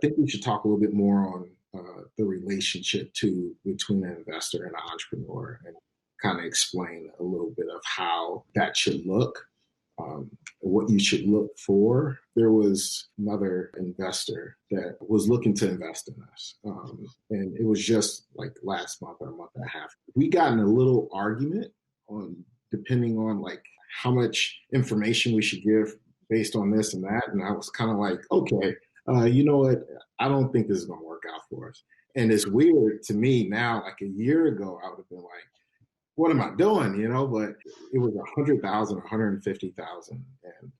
think we should talk a little bit more on the relationship between an investor and an entrepreneur, and kind of explain a little bit of how that should look, what you should look for. There was another investor that was looking to invest in us, and it was just like last month or a month and a half. We got in a little argument on depending on like how much information we should give based on this and that, and I was kind of like, okay. You know what? I don't think this is going to work out for us. And it's weird to me now, like a year ago, I would have been like, what am I doing? You know, but it was 100,000, 150,000. And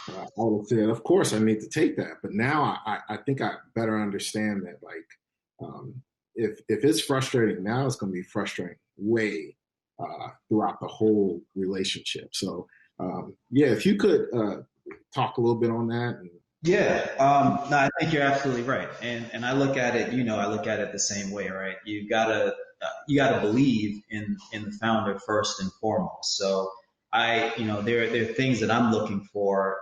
I would have said, of course, I need to take that. But now I think I better understand that, like, if it's frustrating now, it's going to be frustrating way throughout the whole relationship. So, yeah, if you could talk a little bit on that. And, yeah, no, I think you're absolutely right, and I look at it, I look at it the same way, right? You gotta believe in the founder first and foremost. So there are things that I'm looking for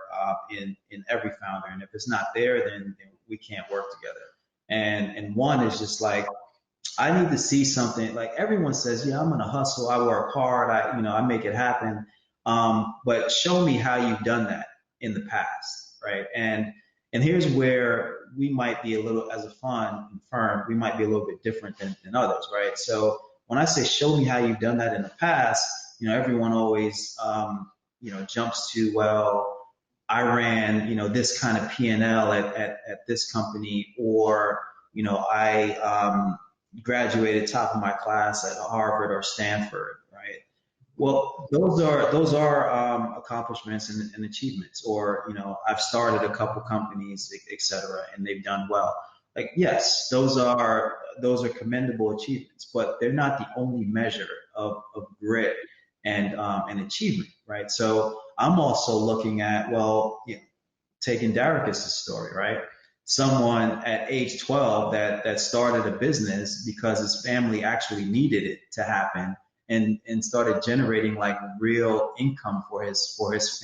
in every founder, and if it's not there, then we can't work together. And one is just like, I need to see something. Like everyone says, yeah, I'm gonna hustle, I work hard, I make it happen, but show me how you've done that in the past. Right. And here's where we might be a little, as a fund firm, we might be a little bit different than others. Right. So when I say show me how you've done that in the past, everyone always, jumps to, well, I ran, this kind of P&L at this company, or, I graduated top of my class at Harvard or Stanford. Right. Well, those are accomplishments and achievements, or, I've started a couple companies, et cetera, and they've done well. Like, yes, those are commendable achievements, but they're not the only measure of grit and achievement, right? So I'm also looking at, well, taking Daricus' story, right? Someone at age 12 that started a business because his family actually needed it to happen, and started generating like real income for his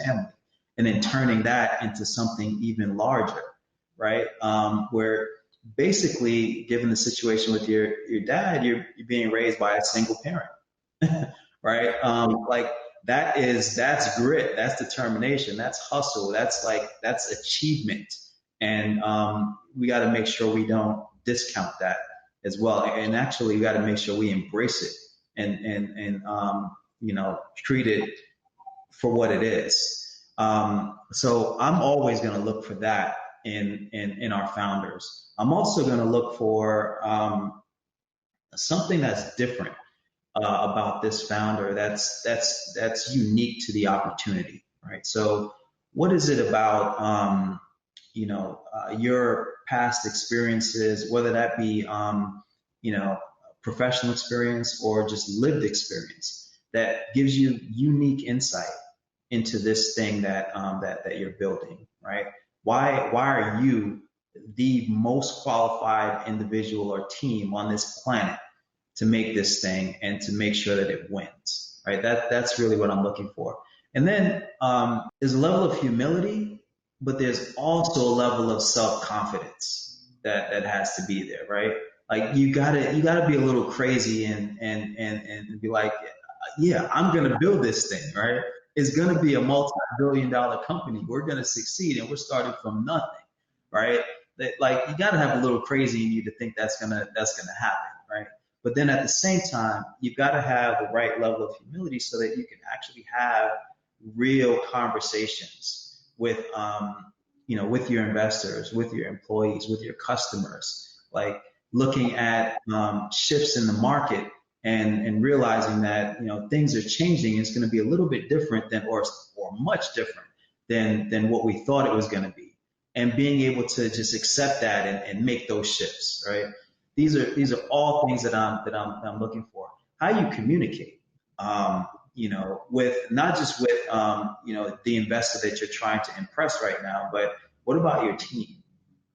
family, and then turning that into something even larger, right? Where basically, given the situation with your dad, you're being raised by a single parent, right? Like that's grit, that's determination, that's hustle, that's achievement, and we got to make sure we don't discount that as well, and actually we got to make sure we embrace it. And treat it for what it is. So I'm always going to look for that in our founders. I'm also going to look for something that's different about this founder that's unique to the opportunity, right? So what is it about your past experiences, whether that be professional experience or just lived experience, that gives you unique insight into this thing that you're building, right? Why are you the most qualified individual or team on this planet to make this thing and to make sure that it wins, right? That's really what I'm looking for. And then there's a level of humility, but there's also a level of self-confidence that has to be there, right? Like you gotta be a little crazy and be like, yeah, I'm gonna build this thing, right? It's gonna be a multi-billion-dollar company. We're gonna succeed, and we're starting from nothing, right? Like you gotta have a little crazy in you to think that's gonna happen, right? But then at the same time, you've got to have the right level of humility so that you can actually have real conversations with with your investors, with your employees, with your customers, like looking at shifts in the market and realizing that things are changing. It's going to be a little bit different than or much different than what we thought it was going to be, and being able to just accept that and make those shifts. Right? These are all things that I'm looking for. How you communicate, with not just with the investor that you're trying to impress right now, but what about your team?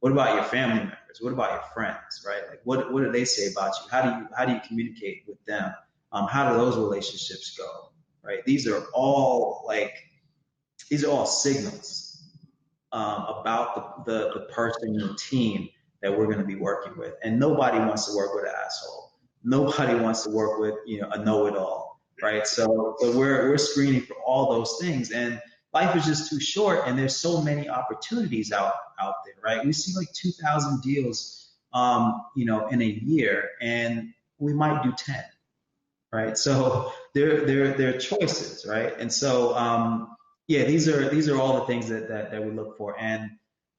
What about your family members? What about your friends, right? Like what do they say about you? How do you communicate with them? How do those relationships go, right? These are all signals about the person and the team that we're going to be working with. And nobody wants to work with an asshole. Nobody wants to work with, a know-it-all, right? So we're screening for all those things. And life is just too short, and there's so many opportunities out there, right? We see like 2,000 deals, in a year, and we might do 10, right? So they're choices, right? And so, yeah, these are all the things that we look for, and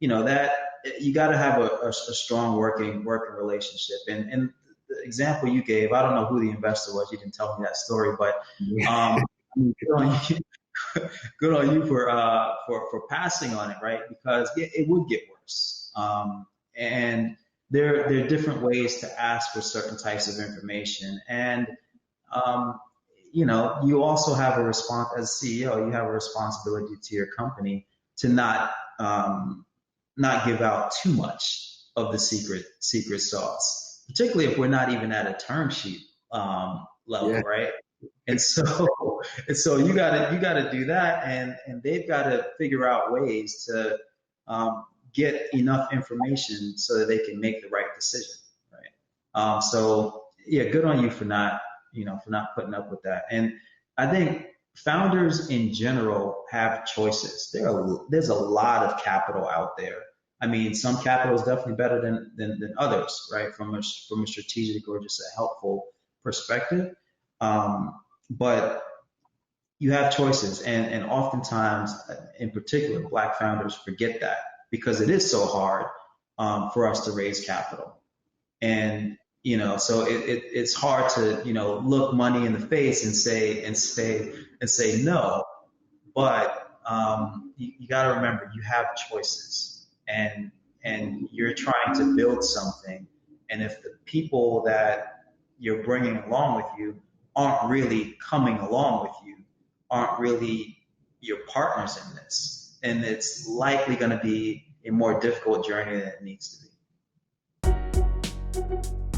that you got to have a strong working relationship. And the example you gave, I don't know who the investor was. You didn't tell me that story, but good on you, good on you for passing on it, right? Because it would get worse. And there are different ways to ask for certain types of information, and you also have a response as CEO. You have a responsibility to your company to not give out too much of the secret sauce, particularly if we're not even at a term sheet level, Yeah. right? And so you gotta do that, and they've got to figure out ways to get enough information so that they can make the right decision, right? So yeah, good on you for not putting up with that. And I think founders in general have choices. There's a lot of capital out there. I mean, some capital is definitely better than others, right? From a strategic or just a helpful perspective. But you have choices, and oftentimes, in particular, Black founders forget that because it is so hard for us to raise capital. And so it's hard to look money in the face and say no. But you got to remember, you have choices, and you're trying to build something. And if the people that you're bringing along with you aren't really coming along with you, aren't really your partners in this, and it's likely going to be a more difficult journey than it needs to be.